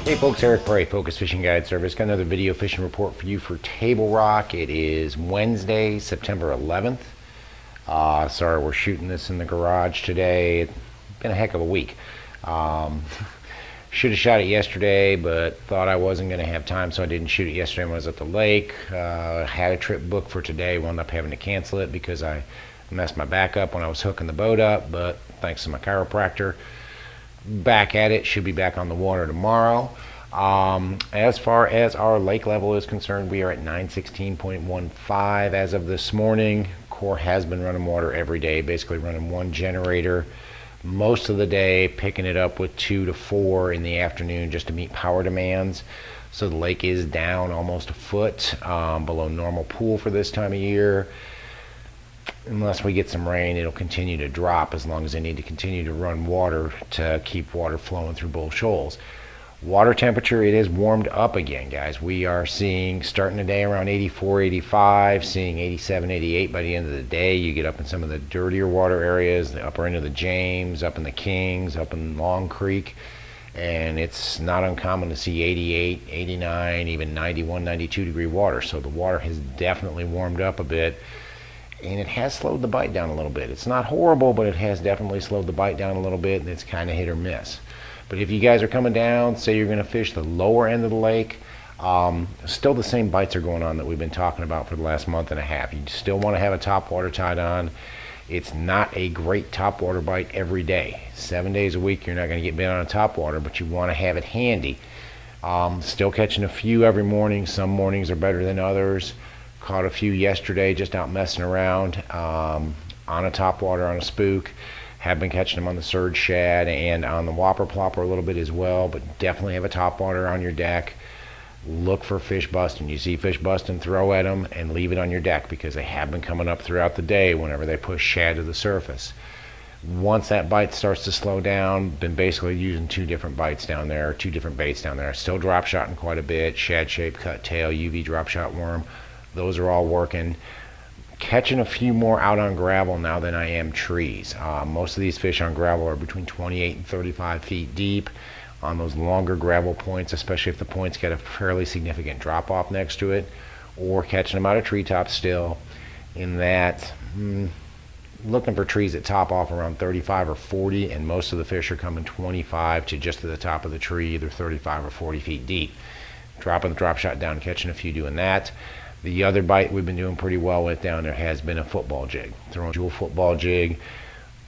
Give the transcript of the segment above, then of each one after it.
Hey folks, Eric Bray, Focus Fishing Guide Service. Got another video fishing report for you for Table Rock. It is Wednesday, September 11th. Sorry we're shooting this in the garage today. It's been a heck of a week. Should have shot it yesterday, but thought I wasn't going to have time, so I didn't shoot it yesterday when I was at the lake. Had a trip booked for today, wound up having to cancel it because I messed my back up when I was hooking the boat up, but thanks to my chiropractor, back at it. Should be back on the water tomorrow. As far as our lake level is concerned, we are at 916.15 as of this morning. Core has been running water every day, basically running one generator most of the day, picking it up with 2 to 4 in the afternoon just to meet power demands. So the lake is down almost a foot below normal pool for this time of year. Unless we get some rain, it'll continue to drop as long as they need to continue to run water to keep water flowing through both shoals. Water temperature, it is warmed up again, guys. We are seeing, starting today around 84, 85, seeing 87, 88 by the end of the day. You get up in some of the dirtier water areas, the upper end of the James, up in the Kings, up in Long Creek, and it's not uncommon to see 88, 89, even 91, 92 degree water. So the water has definitely warmed up a bit. And it has slowed the bite down a little bit. It's not horrible, but it has definitely slowed the bite down a little bit, and it's kind of hit or miss. But if you guys are coming down, say you're going to fish the lower end of the lake, still the same bites are going on that we've been talking about for the last month and a half. You still want to have a topwater tied on. It's not a great topwater bite every day. 7 days a week, you're not going to get bit on a topwater, but you want to have it handy. Still catching a few every morning. Some mornings are better than others. Caught a few yesterday just out messing around on a topwater on a spook. Have been catching them on the surge shad and on the whopper plopper a little bit as well, but definitely have a topwater on your deck. Look for fish busting. You see fish busting, throw at them and leave it on your deck because they have been coming up throughout the day whenever they push shad to the surface. Once that bite starts to slow down, been basically using two different bites down there, two different baits down there. Still drop shotting quite a bit, shad shape, cut tail, UV drop shot worm. Those are all working. Catching a few more out on gravel now than I am trees. Most of these fish on gravel are between 28 and 35 feet deep. On those longer gravel points, especially if the point's got a fairly significant drop off next to it, or catching them out of treetops still. In that, looking for trees that top off around 35 or 40, and most of the fish are coming 25 to just to the top of the tree, either 35 or 40 feet deep. Dropping the drop shot down, catching a few doing that. The other bite we've been doing pretty well with down there has been a football jig. Throwing a jewel football jig,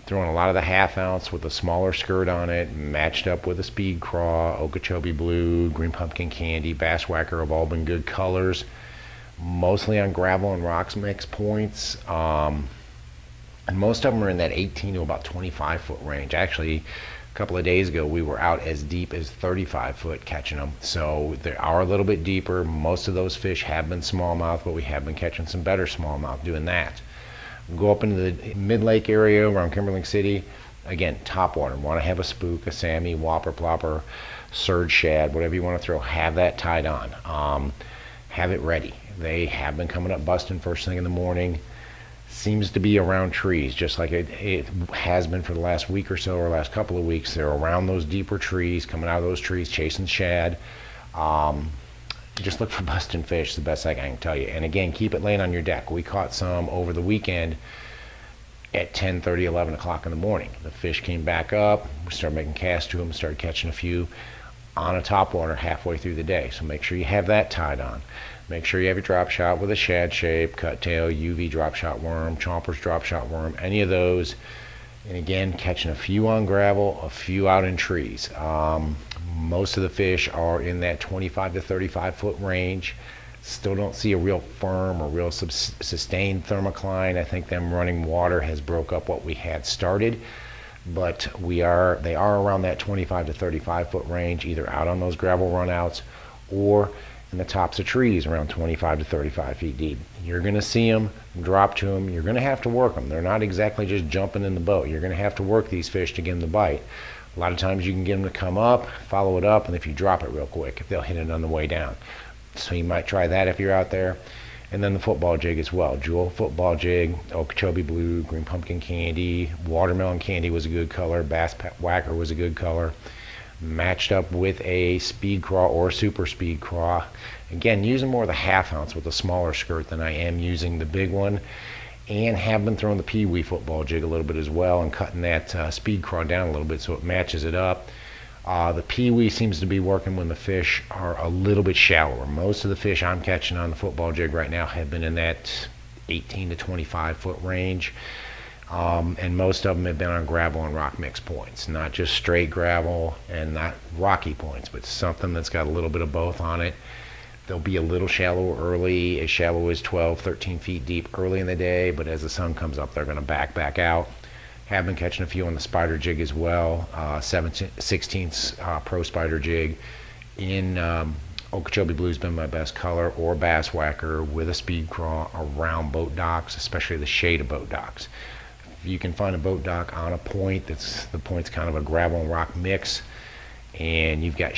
throwing a lot of the half ounce with a smaller skirt on it, matched up with a speed craw, Okeechobee blue, green pumpkin candy, bass whacker have all been good colors. Mostly on gravel and rocks mix points. And most of them are in that 18 to about 25 foot range. Actually, a couple of days ago we were out as deep as 35 foot catching them, so they are a little bit deeper. Most of those fish have been smallmouth, but we have been catching some better smallmouth doing that. Go up into the mid-lake area around Kimberling City. Again, topwater. Want to have a spook, a Sammy, whopper plopper, surge shad, whatever you want to throw, have that tied on. Have it ready. They have been coming up busting first thing in the morning. Seems to be around trees, just like it has been for the last week or so, or last couple of weeks. They're around those deeper trees, coming out of those trees, chasing shad. Just look for busting fish, the best I can tell you. And again, keep it laying on your deck. We caught some over the weekend at 10:30, 11 o'clock in the morning. The fish came back up. We started making casts to them, started catching a few on a topwater halfway through the day. So make sure you have that tied on. Make sure you have your drop shot with a shad shape, cut tail, UV drop shot worm, Chomper's drop shot worm, any of those. And again, catching a few on gravel, a few out in trees. Most of the fish are in that 25 to 35 foot range. Still don't see a real firm or real sustained thermocline. I think them running water has broke up what we had started. But they are around that 25 to 35 foot range, either out on those gravel runouts or in the tops of trees around 25 to 35 feet deep. You're going to see them, drop to them. You're going to have to work them. They're not exactly just jumping in the boat. You're going to have to work these fish to get them to bite. A lot of times you can get them to come up, follow it up, and if you drop it real quick, they'll hit it on the way down. So you might try that if you're out there. And then the football jig as well. Jewel football jig, Okeechobee blue, green pumpkin candy, watermelon candy was a good color, bass whacker was a good color. matched up with a speed craw or super speed craw. Again, using more of the half ounce with a smaller skirt than I am using the big one, and have been throwing the pee-wee football jig a little bit as well and cutting that speed craw down a little bit so it matches it up. The pee-wee seems to be working when the fish are a little bit shallower. Most of the fish I'm catching on the football jig right now have been in that 18 to 25 foot range. And most of them have been on gravel and rock mix points, not just straight gravel and not rocky points, but something that's got a little bit of both on it. They'll be a little shallow early, as shallow as 12, 13 feet deep early in the day, but as the sun comes up, they're going to back out. Have been catching a few on the spider jig as well, 7/16 pro spider jig in Okeechobee Blue's been my best color, or bass whacker with a speed craw around boat docks, especially the shade of boat docks. If you can find a boat dock on a point the point's kind of a gravel and rock mix, and you've got a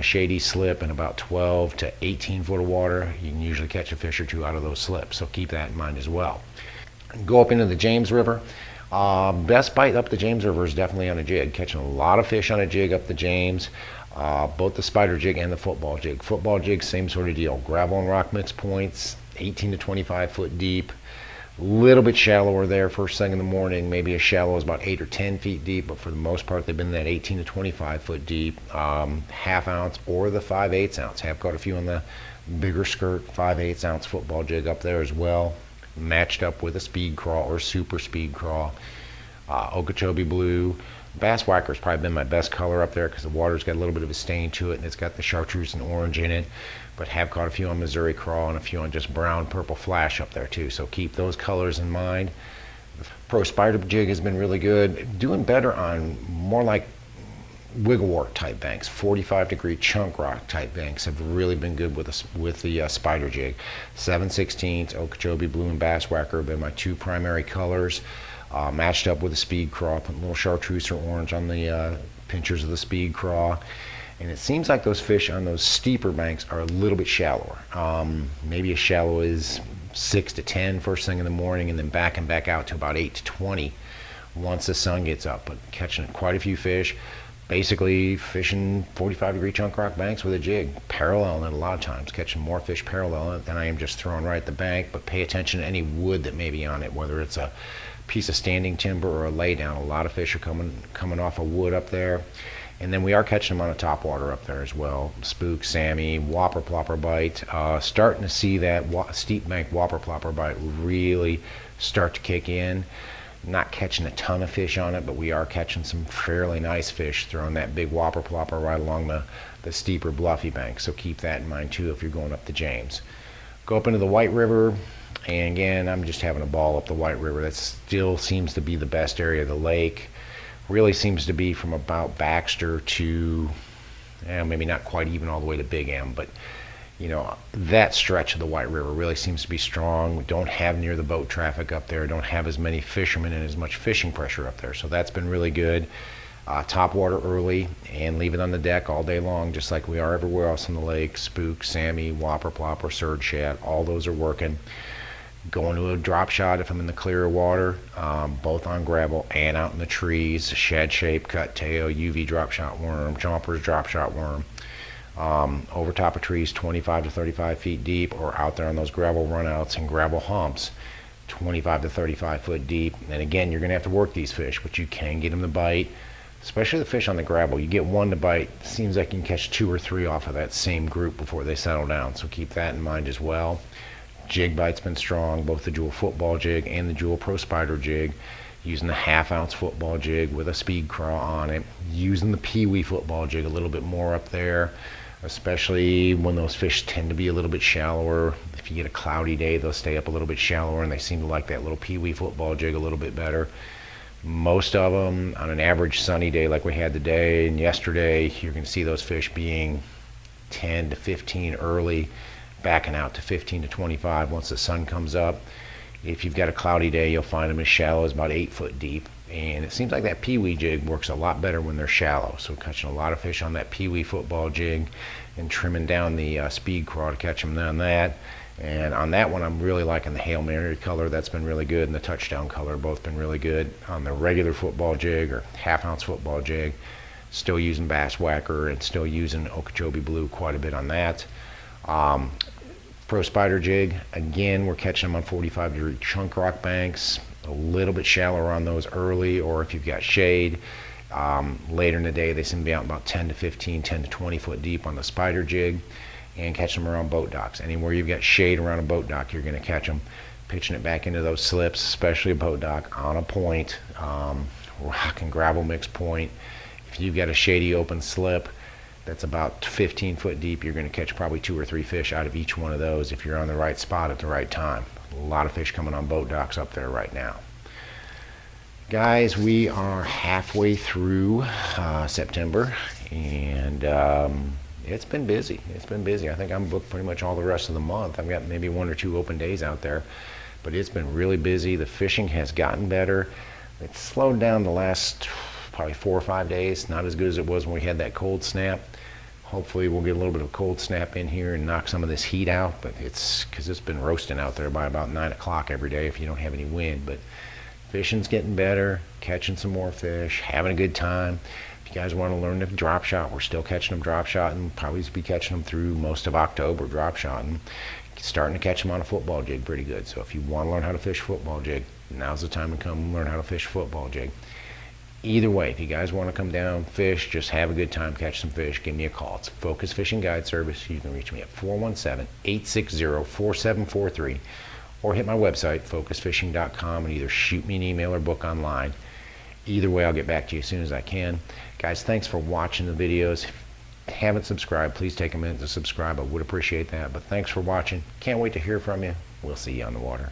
shady slip and about 12 to 18 foot of water, you can usually catch a fish or two out of those slips, so keep that in mind as well. Go up into the James River. Best bite up the James River is definitely on a jig. Catching a lot of fish on a jig up the James, both the spider jig and the football jig. Football jig, same sort of deal. Gravel and rock mix points, 18 to 25 foot deep. A little bit shallower there first thing in the morning, maybe as shallow as about 8 or 10 feet deep, but for the most part they've been that 18 to 25 foot deep. Half ounce or the 5/8 ounce. Have caught a few on the bigger skirt 5/8 ounce football jig up there as well, matched up with a speed craw or super speed craw. Okeechobee Blue. Bass whacker's probably been my best color up there because the water's got a little bit of a stain to it and it's got the chartreuse and orange in it, but have caught a few on Missouri craw and a few on just brown purple flash up there too, so keep those colors in mind. Pro spider jig has been really good, doing better on more like wiggle wart type banks. 45-degree chunk rock type banks have really been good with the spider jig. 7/16 Okeechobee Blue and bass whacker have been my two primary colors. Matched up with a speed craw, put a little chartreuse or orange on the pinchers of the speed craw, and it seems like those fish on those steeper banks are a little bit shallower, maybe as shallow as 6 to 10 first thing in the morning, and then back out to about 8 to 20 once the sun gets up. But catching quite a few fish, basically fishing 45-degree chunk rock banks with a jig, paralleling it a lot of times, catching more fish paralleling it than I am just throwing right at the bank. But pay attention to any wood that may be on it, whether it's a piece of standing timber or a laydown. A lot of fish are coming off of wood up there, and then we are catching them on a topwater up there as well. Spook, Sammy, whopper plopper bite. Starting to see that steep bank whopper plopper bite really start to kick in. Not catching a ton of fish on it, but we are catching some fairly nice fish throwing that big whopper plopper right along the steeper bluffy bank, so keep that in mind too if you're going up the James. Go up into the White River, and again, I'm just having a ball up the White River. That still seems to be the best area of the lake. Really seems to be from about Baxter to, maybe not quite even all the way to Big M, but that stretch of the White River really seems to be strong. We don't have near the boat traffic up there, don't have as many fishermen and as much fishing pressure up there, so that's been really good. Top water early and leave it on the deck all day long, just like we are everywhere else on the lake. Spook, Sammy, whopper plopper, surge shad, all those are working. Going to a drop shot if I'm in the clearer water, both on gravel and out in the trees. Shad shape, cut tail, UV drop shot worm, chompers drop shot worm. Over top of trees 25 to 35 feet deep, or out there on those gravel runouts and gravel humps 25 to 35 foot deep. And again, you're going to have to work these fish, but you can get them to bite, especially the fish on the gravel. You get one to bite, seems like you can catch 2 or 3 off of that same group before they settle down, so keep that in mind as well. Jig bite's been strong, both the Jewel football jig and the Jewel Pro Spider jig. Using the half-ounce football jig with a speed craw on it. Using the Pee-wee football jig a little bit more up there, especially when those fish tend to be a little bit shallower. If you get a cloudy day, they'll stay up a little bit shallower, and they seem to like that little Pee-wee football jig a little bit better. Most of them, on an average sunny day like we had today and yesterday, you're going to see those fish being 10 to 15 early, backing out to 15 to 25 once the sun comes up. If you've got a cloudy day, you'll find them as shallow as about 8 foot deep, and it seems like that Pee-wee jig works a lot better when they're shallow, so catching a lot of fish on that Pee-wee football jig and trimming down the speed craw to catch them on that. And on that one, I'm really liking the Hail Mary color. That's been really good, and the touchdown color both been really good. On the regular football jig or half-ounce football jig, Still using Bass Whacker and still using Okeechobee Blue quite a bit on that. Pro Spider Jig, again, we're catching them on 45-degree chunk rock banks, a little bit shallower on those early, or if you've got shade. Later in the day, they seem to be out about 10 to 15, 10 to 20 foot deep on the Spider Jig, and catch them around boat docks. Anywhere you've got shade around a boat dock, you're going to catch them. Pitching it back into those slips, especially a boat dock, on a point, rock and gravel mix point. If you've got a shady open slip that's about 15 foot deep, you're going to catch probably 2 or 3 fish out of each one of those if you're on the right spot at the right time. A lot of fish coming on boat docks up there right now. Guys, we are halfway through September, and it's been busy. It's been busy. I think I'm booked pretty much all the rest of the month. I've got maybe 1 or 2 open days out there, but it's been really busy. The fishing has gotten better. It's slowed down the last probably 4 or 5 days. Not as good as it was when we had that cold snap. Hopefully we'll get a little bit of cold snap in here and knock some of this heat out, but it's because it's been roasting out there by about 9 o'clock every day if you don't have any wind. But fishing's getting better, catching some more fish, having a good time. If you guys want to learn to drop shot, we're still catching them drop shotting. Probably be catching them through most of October drop shotting. Starting to catch them on a football jig pretty good. So if you want to learn how to fish football jig, now's the time to come and learn how to fish football jig. Either way, if you guys want to come down, fish, just have a good time, catch some fish, give me a call. It's Focus Fishing Guide Service. You can reach me at 417-860-4743 or hit my website, focusfishing.com, and either shoot me an email or book online. Either way, I'll get back to you as soon as I can. Guys, thanks for watching the videos. If you haven't subscribed, please take a minute to subscribe. I would appreciate that. But thanks for watching. Can't wait to hear from you. We'll see you on the water.